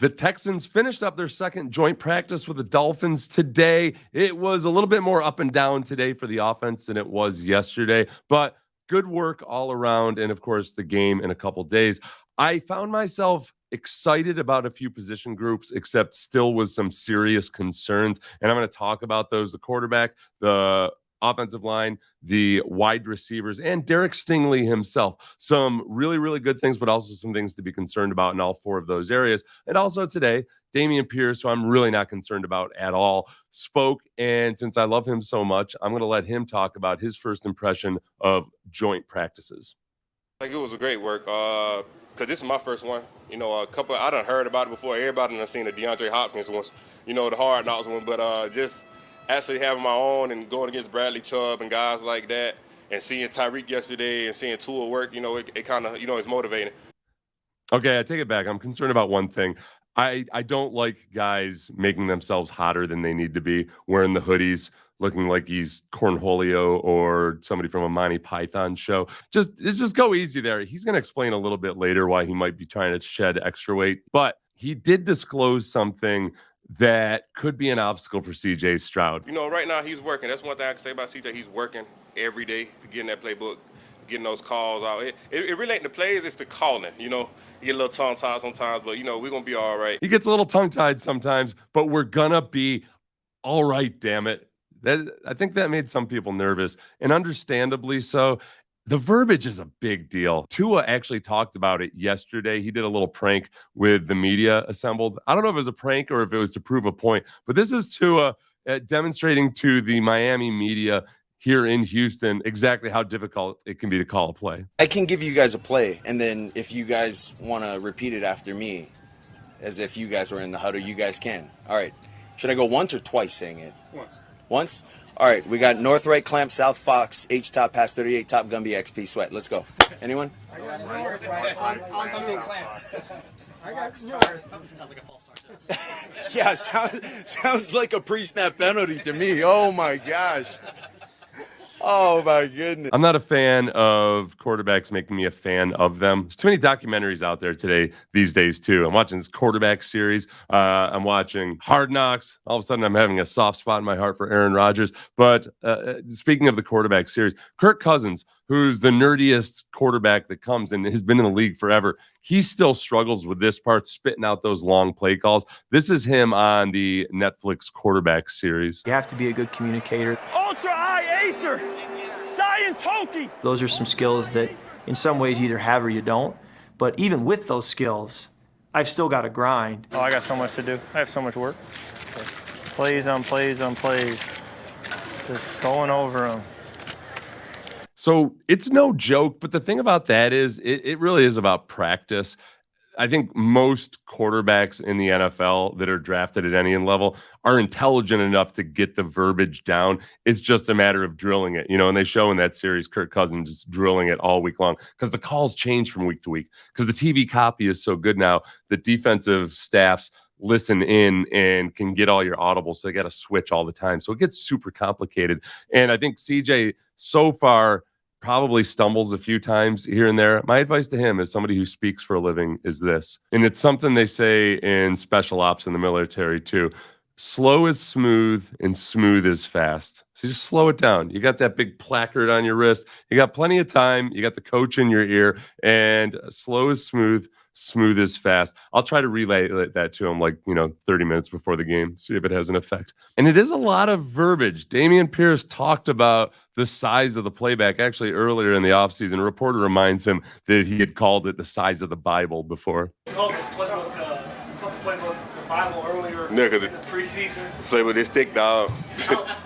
The Texans finished up their second joint practice with the Dolphins today. It was a little bit more up and down today for the offense than it was yesterday, but good work all around. And of course, the game in a couple days. I found myself excited about a few position groups, except still with some serious concerns. And I'm going to talk about those: the quarterback, the offensive line, the wide receivers, and Derek Stingley himself. Some really, really good things, but also some things to be concerned about in all four of those areas. And also today, Damien Pierce, who I'm really not concerned about at all, spoke. And since I love him so much, I'm going to let him talk about his first impression of joint practices. It was a great work because this is my first one. You know, I done heard about it before. Everybody done seen the DeAndre Hopkins ones, you know, the Hard Knocks one, but just actually having my own and going against Bradley Chubb and guys like that, and seeing Tyreek yesterday and seeing Tua work, you know, it kind of, you know, it's motivating. Okay, I take it back. I'm concerned about one thing. I don't like guys making themselves hotter than they need to be, wearing the hoodies, looking like he's Cornholio or somebody from a Monty Python show. Just go easy there. He's going to explain a little bit later why he might be trying to shed extra weight, but he did disclose something that could be an obstacle for CJ Stroud. You know, right now he's working. That's one thing I can say about CJ. He's working every day, getting that playbook, getting those calls out. It really ain't the plays, it's the calling, you know. You get a little tongue-tied sometimes, but, you know, we're going to be all right. He gets a little tongue-tied sometimes, but we're going to be all right, damn it. I think that made some people nervous, and understandably so. The verbiage is a big deal. Tua actually talked about it yesterday. He did a little prank with the media assembled. I don't know if it was a prank or if it was to prove a point, but this is Tua demonstrating to the Miami media here in Houston exactly how difficult it can be to call a play. I can give you guys a play, and then if you guys want to repeat it after me, as if you guys were in the huddle, you guys can. All right. Should I go once or twice saying it? Once. Once? All right, we got North Right Clamp, South Fox, H-Top, Pass 38, Top Gumby, XP Sweat. Let's go. Anyone? I got North Right on Clamp. I got North. Sounds like a false start. Yeah, sounds like a pre-snap penalty to me. Oh, my gosh. Oh, my goodness. I'm not a fan of quarterbacks making me a fan of them. There's too many documentaries out there these days, too. I'm watching this quarterback series. I'm watching Hard Knocks. All of a sudden, I'm having a soft spot in my heart for Aaron Rodgers. But speaking of the quarterback series, Kirk Cousins, who's the nerdiest quarterback that comes and has been in the league forever, he still struggles with this part, spitting out those long play calls. This is him on the Netflix quarterback series. You have to be a good communicator. Ultra Eye Acer, Science Hokey. Those are some skills that in some ways you either have or you don't. But even with those skills, I've still got to grind. Oh, I got so much to do. I have so much work. Plays on plays on plays. Just going over them. So it's no joke, but the thing about that is it really is about practice. I think most quarterbacks in the NFL that are drafted at any level are intelligent enough to get the verbiage down. It's just a matter of drilling it, you know, and they show in that series Kirk Cousins just drilling it all week long because the calls change from week to week because the TV copy is so good now that defensive staffs listen in and can get all your audibles. So they got to switch all the time. So it gets super complicated. And I think CJ so far probably stumbles a few times here and there. My advice to him as somebody who speaks for a living is this, and it's something they say in special ops in the military too: slow is smooth and smooth is fast. So just slow it down. You got that big placard on your wrist. You got plenty of time. You got the coach in your ear, and slow is smooth, smooth is fast. I'll try to relay that to him 30 minutes before the game, see if it has an effect. And it is a lot of verbiage. Damien Pierce talked about the size of the playback actually earlier in the offseason. A reporter reminds him that he had called it the size of the Bible before. You called the playbook the Bible earlier in the preseason. Playbook is thick, dog.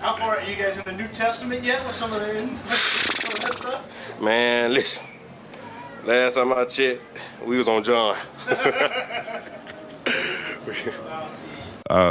How far are you guys in the New Testament yet with some of that stuff? Man, listen. Last time I checked, we was on John.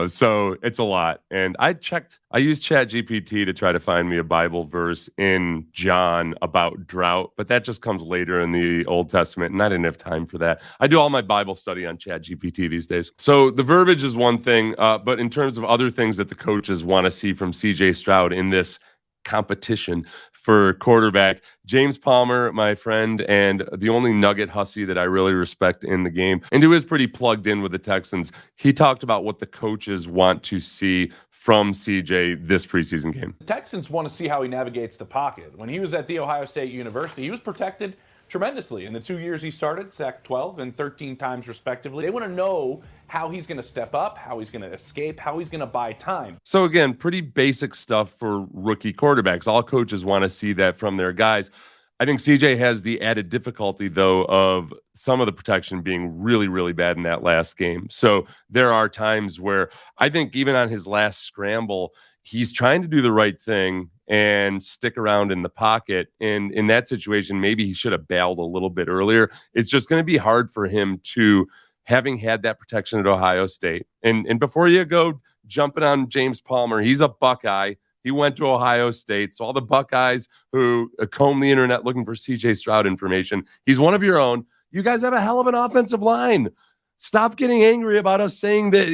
So it's a lot. And I used ChatGPT to try to find me a Bible verse in John about drought, but that just comes later in the Old Testament, and I didn't have time for that. I do all my Bible study on ChatGPT these days. So the verbiage is one thing, but in terms of other things that the coaches want to see from CJ Stroud in this competition for quarterback. James Palmer, my friend, and the only Nugget hussy that I really respect in the game, and who is pretty plugged in with the Texans, he talked about what the coaches want to see from CJ this preseason game. The Texans want to see how he navigates the pocket. When he was at The Ohio State University, he was protected tremendously. In the 2 years he started, sacked 12 and 13 times respectively. They want to know how he's going to step up, how he's going to escape, how he's going to buy time. So again, pretty basic stuff for rookie quarterbacks. All coaches want to see that from their guys. I think CJ has the added difficulty, though, of some of the protection being really, really bad in that last game. So there are times where I think even on his last scramble, he's trying to do the right thing and stick around in the pocket. And in that situation, maybe he should have bailed a little bit earlier. It's just going to be hard for him to, having had that protection at Ohio State. And before you go jumping on James Palmer, he's a Buckeye. He went to Ohio State. So all the Buckeyes who comb the internet looking for CJ Stroud information, he's one of your own. You guys have a hell of an offensive line. Stop getting angry about us saying that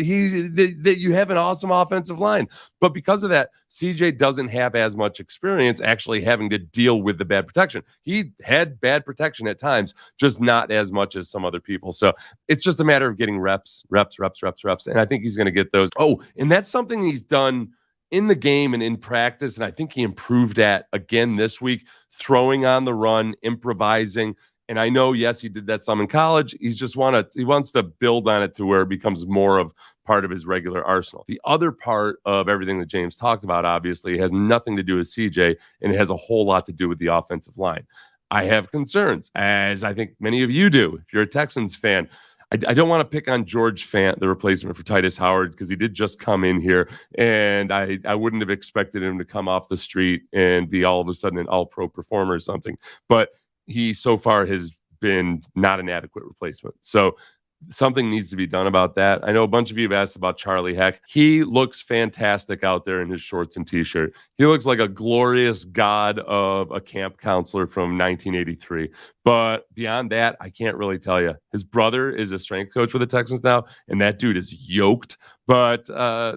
that you have an awesome offensive line. But because of that, CJ doesn't have as much experience actually having to deal with the bad protection. He had bad protection at times, just not as much as some other people. So it's just a matter of getting reps. And I think he's going to get those. Oh, and that's something he's done in the game and in practice, and I think he improved at again this week, throwing on the run, improvising. And I know, yes, he did that some in college. He wants to build on it to where it becomes more of part of his regular arsenal. The other part of everything that James talked about, obviously, has nothing to do with CJ, and it has a whole lot to do with the offensive line. I have concerns, as I think many of you do, if you're a Texans fan. I don't want to pick on George Fant, the replacement for Titus Howard, because he did just come in here, and I wouldn't have expected him to come off the street and be all of a sudden an all-pro performer or something. But he so far has been not an adequate replacement. So something needs to be done about that. I know a bunch of you have asked about Charlie Heck. He looks fantastic out there in his shorts and t-shirt. He looks like a glorious god of a camp counselor from 1983. But beyond that, I can't really tell you. His brother is a strength coach for the Texans now, and that dude is yoked. But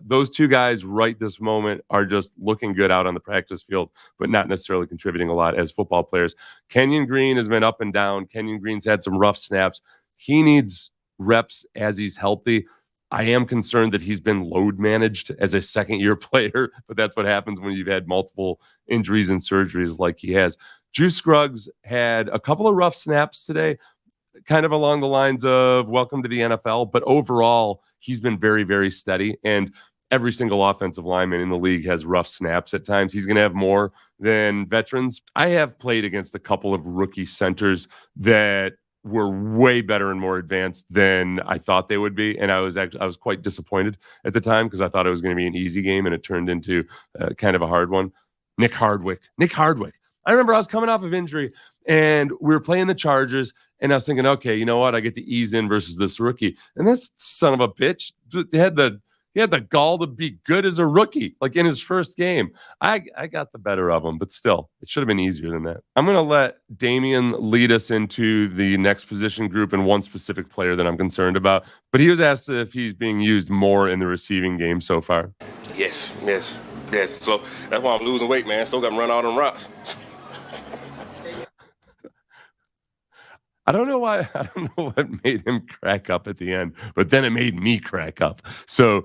those two guys right this moment are just looking good out on the practice field, but not necessarily contributing a lot as football players. Kenyon Green has been up and down. Kenyon Green's had some rough snaps. He needs reps as he's healthy. I am concerned that he's been load managed as a second-year player, but that's what happens when you've had multiple injuries and surgeries like he has. Juice Scruggs had a couple of rough snaps today, kind of along the lines of welcome to the NFL, but overall, he's been very, very steady, and every single offensive lineman in the league has rough snaps at times. He's going to have more than veterans. I have played against a couple of rookie centers that were way better and more advanced than I thought they would be. And I was quite disappointed at the time because I thought it was going to be an easy game, and it turned into kind of a hard one. Nick Hardwick. I remember I was coming off of injury, and we were playing the Chargers, and I was thinking, okay, you know what? I get to ease in versus this rookie. And this son of a bitch he had the gall to be good as a rookie, like in his first game. I got the better of him, but still, it should have been easier than that. I'm going to let Dameon lead us into the next position group and one specific player that I'm concerned about. But he was asked if he's being used more in the receiving game so far. Yes. So that's why I'm losing weight, man. Still got to run all them routes. I don't know what made him crack up at the end, but then it made me crack up. So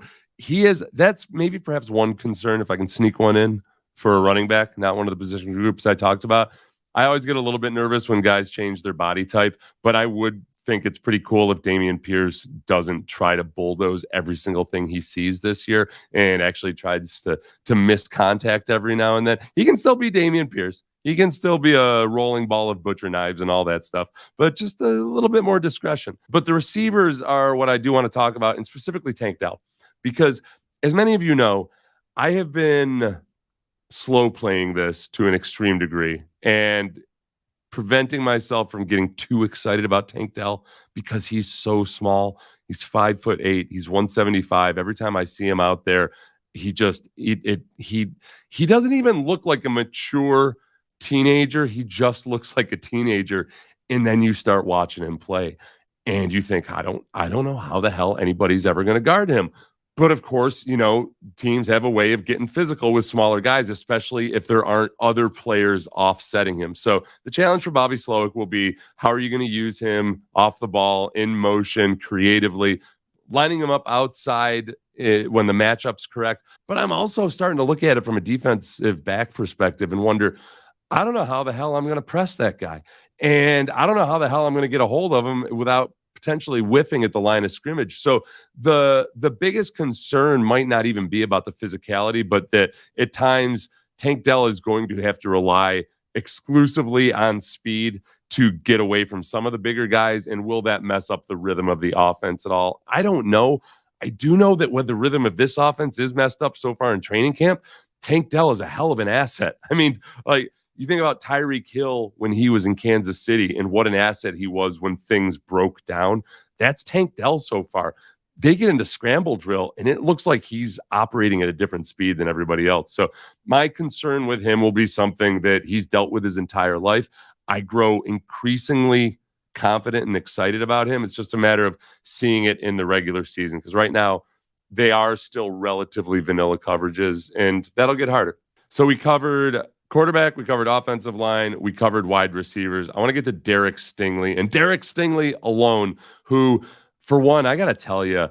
that's maybe perhaps one concern, if I can sneak one in for a running back, not one of the position groups I talked about. I always get a little bit nervous when guys change their body type, but I would think it's pretty cool if Damien Pierce doesn't try to bulldoze every single thing he sees this year and actually tries to miss contact every now and then. He can still be Damien Pierce. He can still be a rolling ball of butcher knives and all that stuff, but just a little bit more discretion. But the receivers are what I do want to talk about, and specifically Tank Dell, because as many of you know, I have been slow playing this to an extreme degree and preventing myself from getting too excited about Tank Dell because he's so small. He's 5'8". He's 175. Every time I see him out there, he doesn't even look like a mature teenager. He just looks like a teenager. And then you start watching him play and you think, I don't know how the hell anybody's ever going to guard him. But of course, teams have a way of getting physical with smaller guys, especially if there aren't other players offsetting him. So the challenge for Bobby Slowick will be, how are you going to use him off the ball, in motion, creatively, lining him up outside when the matchup's correct. But I'm also starting to look at it from a defensive back perspective and wonder, I don't know how the hell I'm going to press that guy. And I don't know how the hell I'm going to get a hold of him without potentially whiffing at the line of scrimmage. So the biggest concern might not even be about the physicality, but that at times Tank Dell is going to have to rely exclusively on speed to get away from some of the bigger guys. And will that mess up the rhythm of the offense at all? I don't know. I do know that when the rhythm of this offense is messed up so far in training camp, Tank Dell is a hell of an asset. I mean, like, you think about Tyreek Hill when he was in Kansas City and what an asset he was when things broke down. That's Tank Dell so far. They get into scramble drill, and it looks like he's operating at a different speed than everybody else. So my concern with him will be something that he's dealt with his entire life. I grow increasingly confident and excited about him. It's just a matter of seeing it in the regular season, because right now they are still relatively vanilla coverages, and that'll get harder. So we covered quarterback, we covered offensive line, we covered wide receivers. I want to get to Derek Stingley, and Derek Stingley alone, who, for one, I got to tell you,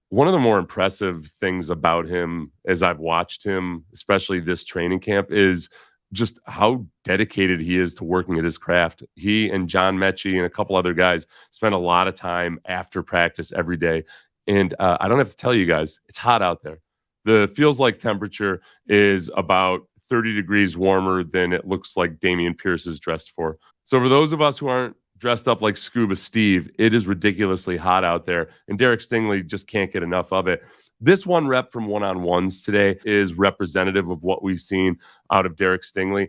one of the more impressive things about him as I've watched him, especially this training camp, is just how dedicated he is to working at his craft. He and John Mechie and a couple other guys spend a lot of time after practice every day. And I don't have to tell you guys, it's hot out there. The feels like temperature is about 30 degrees warmer than it looks like Damien Pierce is dressed for. So for those of us who aren't dressed up like Scuba Steve, it is ridiculously hot out there, and Derek Stingley just can't get enough of it. This one rep from one-on-ones today is representative of what we've seen out of Derek Stingley.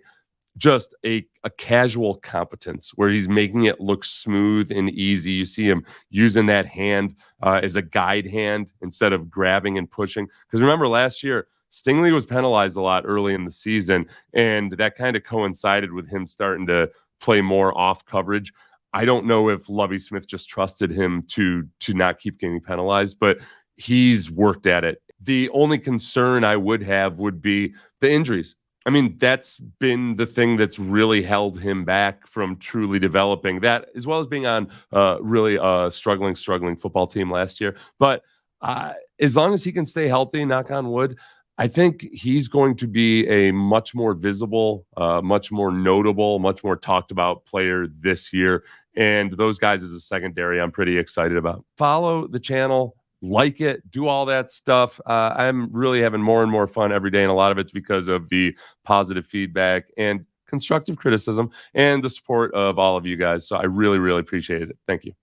Just a casual competence where he's making it look smooth and easy. You see him using that hand as a guide hand instead of grabbing and pushing. Because remember, last year, Stingley was penalized a lot early in the season, and that kind of coincided with him starting to play more off coverage. I don't know if Lovie Smith just trusted him to not keep getting penalized, but he's worked at it. The only concern I would have would be the injuries. I mean, that's been the thing that's really held him back from truly developing that, as well as being on really a struggling football team last year. But as long as he can stay healthy, knock on wood, I think he's going to be a much more visible, much more notable, much more talked about player this year. And those guys as a secondary, I'm pretty excited about. Follow the channel, like it, do all that stuff. I'm really having more and more fun every day. And a lot of it's because of the positive feedback and constructive criticism and the support of all of you guys. So I really, really appreciate it. Thank you.